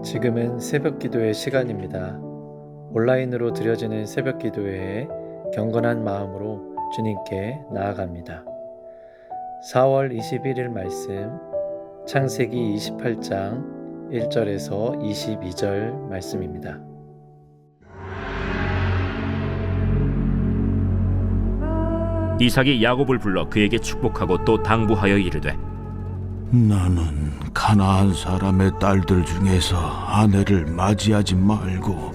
지금은 새벽 기도의 시간입니다. 온라인으로 드려지는 새벽 기도회에 경건한 마음으로 주님께 나아갑니다. 4월 21일 말씀, 창세기 28장 1절에서 22절 말씀입니다. 이삭이 야곱을 불러 그에게 축복하고 또 당부하여 이르되, 나는 가나안 사람의 딸들 중에서 아내를 맞이하지 말고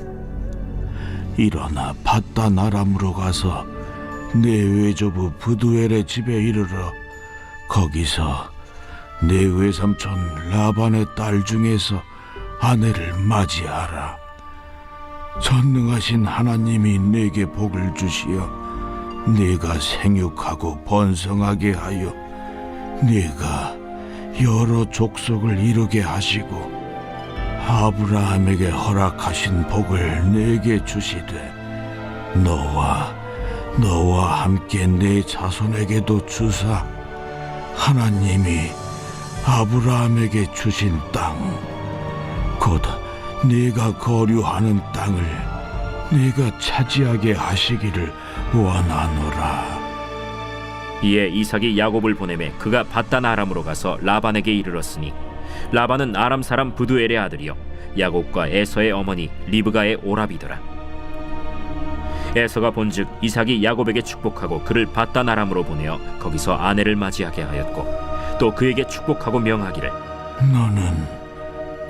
일어나 밧단 아람으로 가서 내 외조부 부두엘의 집에 이르러 거기서 내 외삼촌 라반의 딸 중에서 아내를 맞이하라. 전능하신 하나님이 내게 복을 주시어 네가 생육하고 번성하게 하여 네가 여러 족속을 이루게 하시고 아브라함에게 허락하신 복을 내게 주시되 너와 함께 내 자손에게도 주사 하나님이 아브라함에게 주신 땅 곧 네가 거류하는 땅을 네가 차지하게 하시기를 원하노라. 이에 이삭이 야곱을 보내매 그가 밧단 아람으로 가서 라반에게 이르렀으니 라반은 아람 사람 부두엘의 아들이요 야곱과 에서의 어머니 리브가의 오라비더라. 에서가 본즉 이삭이 야곱에게 축복하고 그를 밧단 아람으로 보내어 거기서 아내를 맞이하게 하였고 또 그에게 축복하고 명하기를, 너는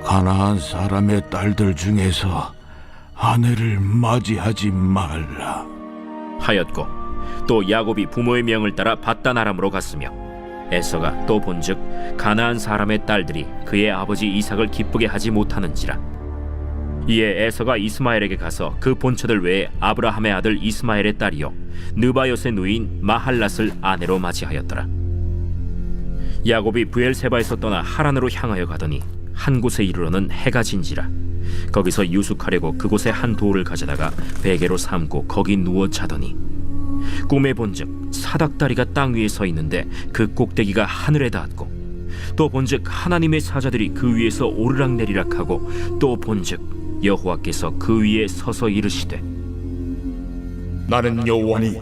가나안 사람의 딸들 중에서 아내를 맞이하지 말라 하였고 또 야곱이 부모의 명을 따라 밧단 아람으로 갔으며 에서가 또 본즉 가나안 사람의 딸들이 그의 아버지 이삭을 기쁘게 하지 못하는지라. 이에 에서가 이스마엘에게 가서 그 본처들 외에 아브라함의 아들 이스마엘의 딸이요 느바요의 누이인 마할랏을 아내로 맞이하였더라. 야곱이 브엘세바에서 떠나 하란으로 향하여 가더니 한 곳에 이르러는 해가 진지라. 거기서 유숙하려고 그곳에 한 돌을 가져다가 베개로 삼고 거기 누워 자더니 꿈에 본즉 사닥다리가 땅 위에 서 있는데 그 꼭대기가 하늘에 닿았고 또 본즉 하나님의 사자들이 그 위에서 오르락내리락 하고 또 본즉 여호와께서 그 위에 서서 이르시되, 나는 여호와니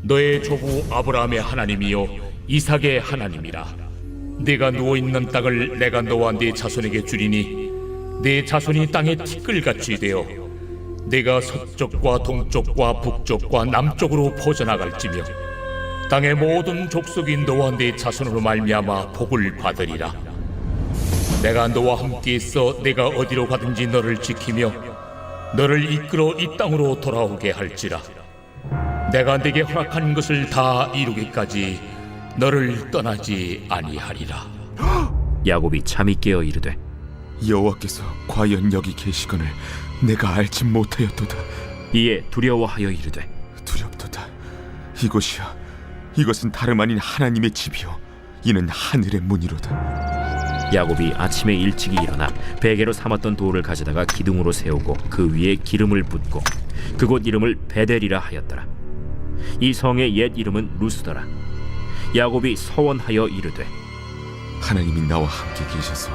너의 조부 아브라함의 하나님이요 이삭의 하나님이라. 네가 누워있는 땅을 내가 너와 네 자손에게 주리니 네 자손이 땅에 티끌같이 되어 네가 서쪽과 동쪽과 북쪽과 남쪽으로 퍼져나갈지며 땅의 모든 족속이 너와 네 자손으로 말미암아 복을 받으리라. 내가 너와 함께 있어 내가 어디로 가든지 너를 지키며 너를 이끌어 이 땅으로 돌아오게 할지라. 내가 네게 허락한 것을 다 이루기까지 너를 떠나지 아니하리라. 야곱이 잠이 깨어 이르되, 여호와께서 과연 여기 계시거늘 내가 알지 못하였도다. 이에 두려워하여 이르되, 두렵도다. 이곳이야, 이것은 다름 아닌 하나님의 집이요 이는 하늘의 문이로다. 야곱이 아침에 일찍이 일어나 베개로 삼았던 돌을 가져다가 기둥으로 세우고 그 위에 기름을 붓고 그곳 이름을 베델이라 하였더라. 이 성의 옛 이름은 루스더라. 야곱이 서원하여 이르되, 하나님이 나와 함께 계셔서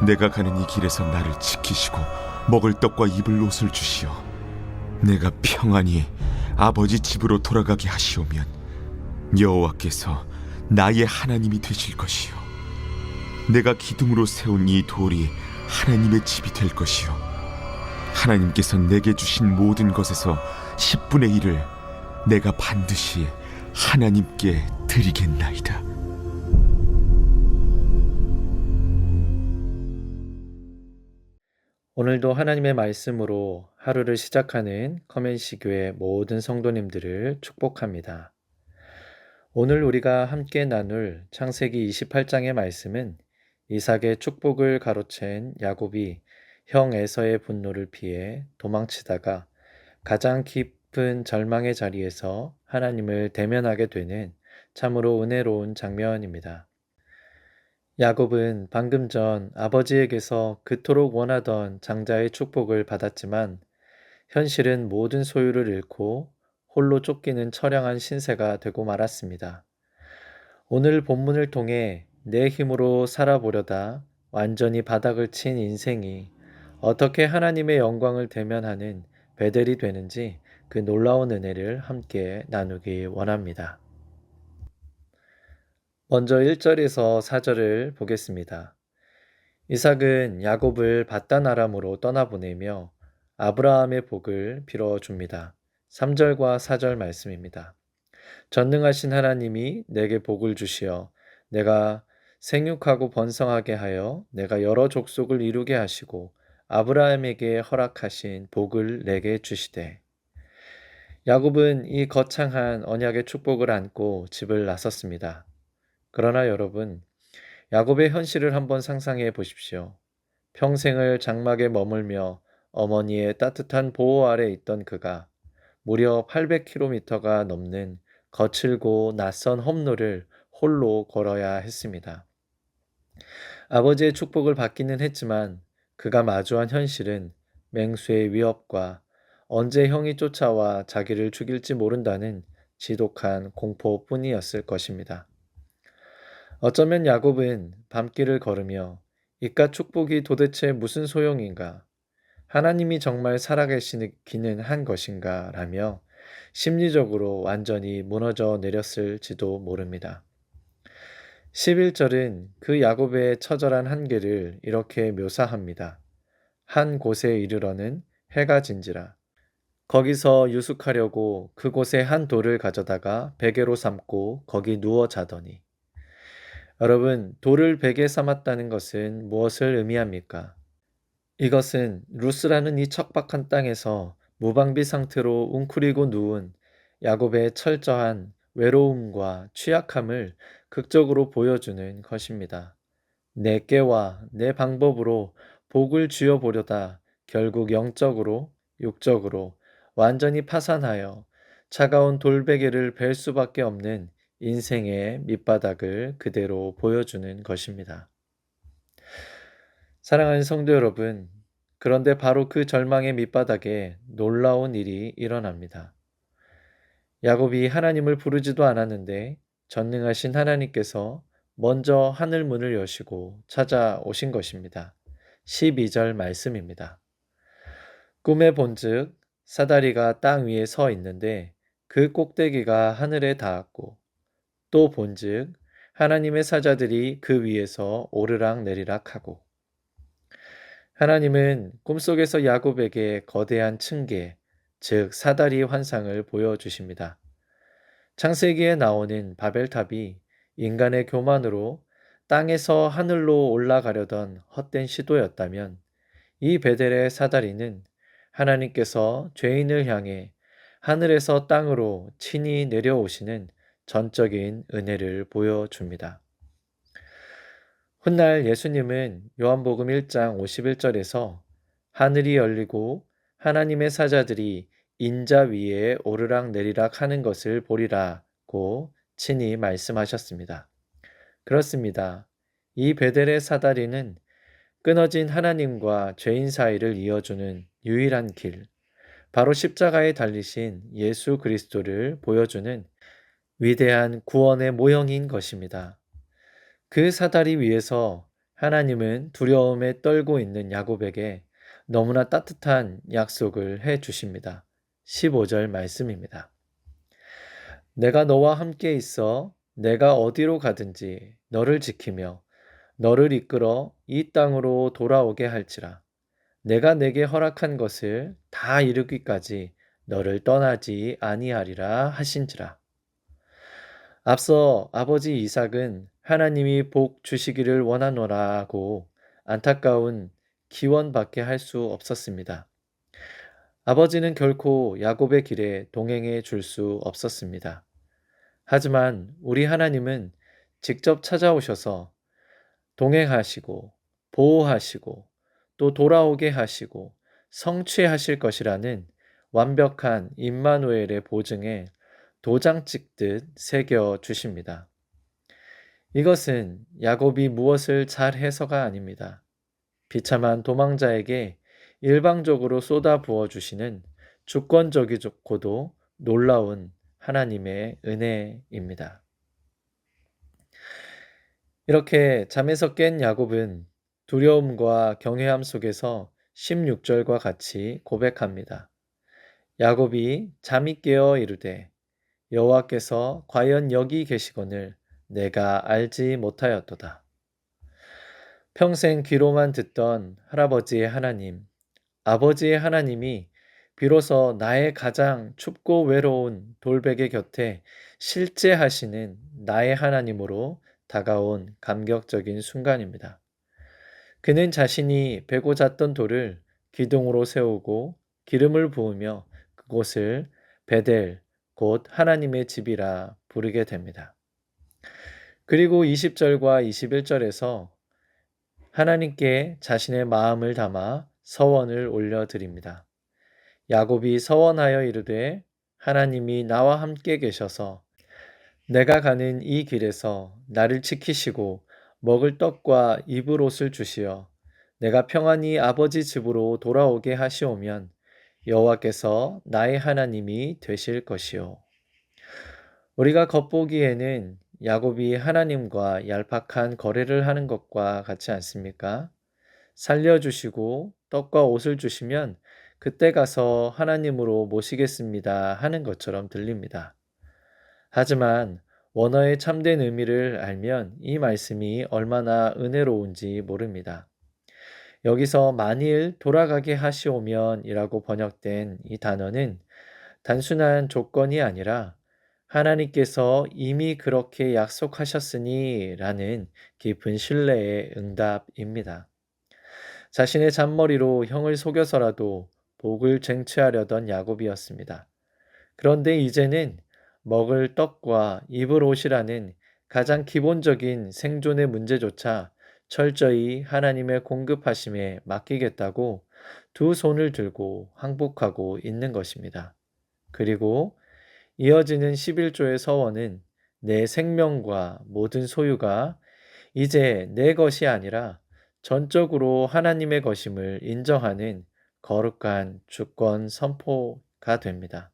내가 가는 이 길에서 나를 지키시고 먹을 떡과 입을 옷을 주시어 내가 평안히 아버지 집으로 돌아가게 하시오면 여호와께서 나의 하나님이 되실 것이요 내가 기둥으로 세운 이 돌이 하나님의 집이 될 것이요 하나님께서 내게 주신 모든 것에서 10분의 1을 내가 반드시 하나님께 드리겠나이다. 오늘도 하나님의 말씀으로 하루를 시작하는 커맨시 교회 모든 성도님들을 축복합니다. 오늘 우리가 함께 나눌 창세기 28장의 말씀은 이삭의 축복을 가로챈 야곱이 형 에서의 분노를 피해 도망치다가 가장 깊은 절망의 자리에서 하나님을 대면하게 되는 참으로 은혜로운 장면입니다. 야곱은 방금 전 아버지에게서 그토록 원하던 장자의 축복을 받았지만 현실은 모든 소유를 잃고 홀로 쫓기는 처량한 신세가 되고 말았습니다. 오늘 본문을 통해 내 힘으로 살아보려다 완전히 바닥을 친 인생이 어떻게 하나님의 영광을 대면하는 베델이 되는지 그 놀라운 은혜를 함께 나누기 원합니다. 먼저 1절에서 4절을 보겠습니다. 이삭은 야곱을 밧단 아람으로 떠나보내며 아브라함의 복을 빌어줍니다. 3절과 4절 말씀입니다. 전능하신 하나님이 내게 복을 주시어 내가 생육하고 번성하게 하여 내가 여러 족속을 이루게 하시고 아브라함에게 허락하신 복을 내게 주시되. 야곱은 이 거창한 언약의 축복을 안고 집을 나섰습니다. 그러나 여러분, 야곱의 현실을 한번 상상해 보십시오. 평생을 장막에 머물며 어머니의 따뜻한 보호 아래 있던 그가 무려 800km가 넘는 거칠고 낯선 험로를 홀로 걸어야 했습니다. 아버지의 축복을 받기는 했지만 그가 마주한 현실은 맹수의 위협과 언제 형이 쫓아와 자기를 죽일지 모른다는 지독한 공포뿐이었을 것입니다. 어쩌면 야곱은 밤길을 걸으며 이깟 축복이 도대체 무슨 소용인가? 하나님이 정말 살아계시기는 한 것인가? 라며 심리적으로 완전히 무너져 내렸을지도 모릅니다. 11절은 그 야곱의 처절한 한계를 이렇게 묘사합니다. 한 곳에 이르러는 해가 진지라. 거기서 유숙하려고 그곳에 한 돌을 가져다가 베개로 삼고 거기 누워 자더니. 여러분, 돌을 베개 삼았다는 것은 무엇을 의미합니까? 이것은 루스라는 이 척박한 땅에서 무방비 상태로 웅크리고 누운 야곱의 철저한 외로움과 취약함을 극적으로 보여주는 것입니다. 내 깨와 내 방법으로 복을 쥐어보려다 결국 영적으로, 육적으로 완전히 파산하여 차가운 돌베개를 벨 수밖에 없는 인생의 밑바닥을 그대로 보여주는 것입니다. 사랑하는 성도 여러분, 그런데 바로 그 절망의 밑바닥에 놀라운 일이 일어납니다. 야곱이 하나님을 부르지도 않았는데 전능하신 하나님께서 먼저 하늘 문을 여시고 찾아오신 것입니다. 12절 말씀입니다. 꿈에 본즉 사다리가 땅 위에 서 있는데 그 꼭대기가 하늘에 닿았고 또 본즉 하나님의 사자들이 그 위에서 오르락 내리락 하고. 하나님은 꿈속에서 야곱에게 거대한 층계, 즉 사다리 환상을 보여주십니다. 창세기에 나오는 바벨탑이 인간의 교만으로 땅에서 하늘로 올라가려던 헛된 시도였다면 이 베델의 사다리는 하나님께서 죄인을 향해 하늘에서 땅으로 친히 내려오시는 전적인 은혜를 보여줍니다. 훗날 예수님은 요한복음 1장 51절에서 하늘이 열리고 하나님의 사자들이 인자 위에 오르락 내리락 하는 것을 보리라고 친히 말씀하셨습니다. 그렇습니다. 이 베델의 사다리는 끊어진 하나님과 죄인 사이를 이어주는 유일한 길, 바로 십자가에 달리신 예수 그리스도를 보여주는 위대한 구원의 모형인 것입니다. 그 사다리 위에서 하나님은 두려움에 떨고 있는 야곱에게 너무나 따뜻한 약속을 해 주십니다. 15절 말씀입니다. 내가 너와 함께 있어 내가 어디로 가든지 너를 지키며 너를 이끌어 이 땅으로 돌아오게 할지라. 내가 내게 허락한 것을 다 이루기까지 너를 떠나지 아니하리라 하신지라. 앞서 아버지 이삭은 하나님이 복 주시기를 원하노라고 안타까운 기원밖에 할 수 없었습니다. 아버지는 결코 야곱의 길에 동행해 줄 수 없었습니다. 하지만 우리 하나님은 직접 찾아오셔서 동행하시고 보호하시고 또 돌아오게 하시고 성취하실 것이라는 완벽한 임마누엘의 보증에 도장 찍듯 새겨 주십니다. 이것은 야곱이 무엇을 잘 해서가 아닙니다. 비참한 도망자에게 일방적으로 쏟아 부어 주시는 주권적이고도 놀라운 하나님의 은혜입니다. 이렇게 잠에서 깬 야곱은 두려움과 경외함 속에서 16절과 같이 고백합니다. 야곱이 잠이 깨어 이르되 여호와께서 과연 여기 계시거늘 내가 알지 못하였도다. 평생 귀로만 듣던 할아버지의 하나님, 아버지의 하나님이 비로소 나의 가장 춥고 외로운 돌베개 곁에 실제 하시는 나의 하나님으로 다가온 감격적인 순간입니다. 그는 자신이 베고 잤던 돌을 기둥으로 세우고 기름을 부으며 그곳을 베델, 곧 하나님의 집이라 부르게 됩니다. 그리고 20절과 21절에서 하나님께 자신의 마음을 담아 서원을 올려드립니다. 야곱이 서원하여 이르되 하나님이 나와 함께 계셔서 내가 가는 이 길에서 나를 지키시고 먹을 떡과 입을 옷을 주시어 내가 평안히 아버지 집으로 돌아오게 하시오면 여호와께서 나의 하나님이 되실 것이요. 우리가 겉보기에는 야곱이 하나님과 얄팍한 거래를 하는 것과 같지 않습니까? 살려주시고 떡과 옷을 주시면 그때 가서 하나님으로 모시겠습니다 하는 것처럼 들립니다. 하지만 원어의 참된 의미를 알면 이 말씀이 얼마나 은혜로운지 모릅니다. 여기서 만일 돌아가게 하시오면 이라고 번역된 이 단어는 단순한 조건이 아니라 하나님께서 이미 그렇게 약속하셨으니 라는 깊은 신뢰의 응답입니다. 자신의 잔머리로 형을 속여서라도 복을 쟁취하려던 야곱이었습니다. 그런데 이제는 먹을 떡과 입을 옷이라는 가장 기본적인 생존의 문제조차 철저히 하나님의 공급하심에 맡기겠다고 두 손을 들고 항복하고 있는 것입니다. 그리고 이어지는 11조의 서원은 내 생명과 모든 소유가 이제 내 것이 아니라 전적으로 하나님의 것임을 인정하는 거룩한 주권 선포가 됩니다.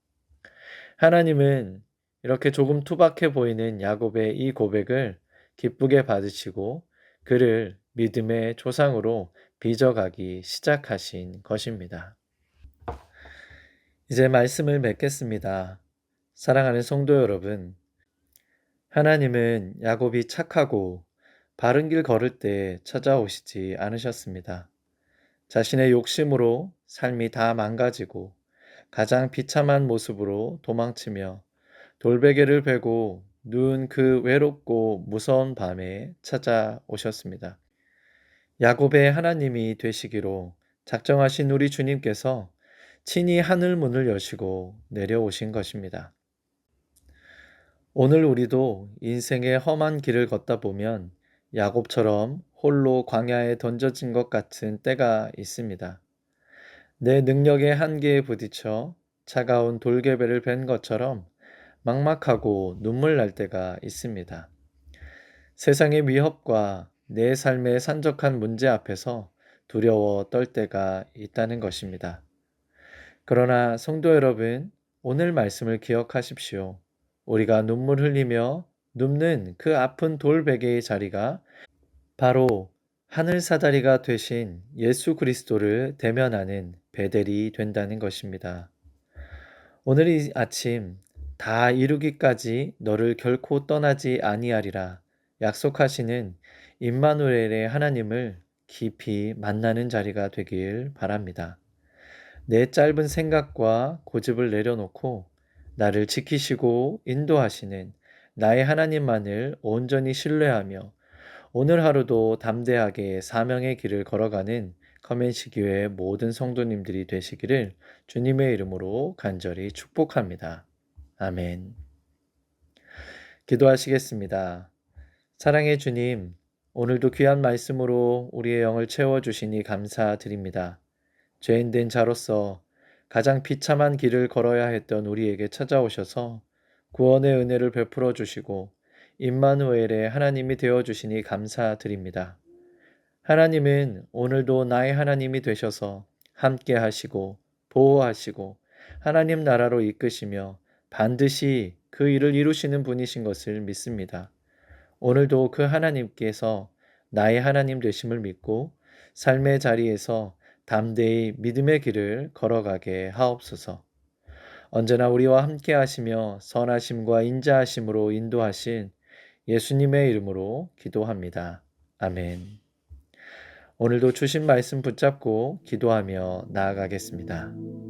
하나님은 이렇게 조금 투박해 보이는 야곱의 이 고백을 기쁘게 받으시고 그를 믿음의 조상으로 빚어가기 시작하신 것입니다. 이제 말씀을 맺겠습니다. 사랑하는 성도 여러분, 하나님은 야곱이 착하고 바른 길 걸을 때 찾아오시지 않으셨습니다. 자신의 욕심으로 삶이 다 망가지고 가장 비참한 모습으로 도망치며 돌베개를 베고 누운 그 외롭고 무서운 밤에 찾아오셨습니다. 야곱의 하나님이 되시기로 작정하신 우리 주님께서 친히 하늘 문을 여시고 내려오신 것입니다. 오늘 우리도 인생의 험한 길을 걷다 보면 야곱처럼 홀로 광야에 던져진 것 같은 때가 있습니다. 내 능력의 한계에 부딪혀 차가운 돌개배를 벤 것처럼 막막하고 눈물 날 때가 있습니다. 세상의 위협과 내 삶의 산적한 문제 앞에서 두려워 떨 때가 있다는 것입니다. 그러나 성도 여러분, 오늘 말씀을 기억하십시오. 우리가 눈물 흘리며 눕는 그 아픈 돌베개의 자리가 바로 하늘 사다리가 되신 예수 그리스도를 대면하는 베델이 된다는 것입니다. 오늘 이 아침 다 이루기까지 너를 결코 떠나지 아니하리라 약속하시는 임마누엘의 하나님을 깊이 만나는 자리가 되길 바랍니다. 내 짧은 생각과 고집을 내려놓고 나를 지키시고 인도하시는 나의 하나님만을 온전히 신뢰하며 오늘 하루도 담대하게 사명의 길을 걸어가는 커맨시 교회 모든 성도님들이 되시기를 주님의 이름으로 간절히 축복합니다. 아멘. 기도하시겠습니다. 사랑의 주님, 오늘도 귀한 말씀으로 우리의 영을 채워주시니 감사드립니다. 죄인된 자로서 가장 비참한 길을 걸어야 했던 우리에게 찾아오셔서 구원의 은혜를 베풀어 주시고 임마누엘의 하나님이 되어주시니 감사드립니다. 하나님은 오늘도 나의 하나님이 되셔서 함께 하시고 보호하시고 하나님 나라로 이끄시며 반드시 그 일을 이루시는 분이신 것을 믿습니다. 오늘도 그 하나님께서 나의 하나님 되심을 믿고 삶의 자리에서 담대히 믿음의 길을 걸어가게 하옵소서. 언제나 우리와 함께 하시며 선하심과 인자하심으로 인도하신 예수님의 이름으로 기도합니다. 아멘. 오늘도 주신 말씀 붙잡고 기도하며 나아가겠습니다.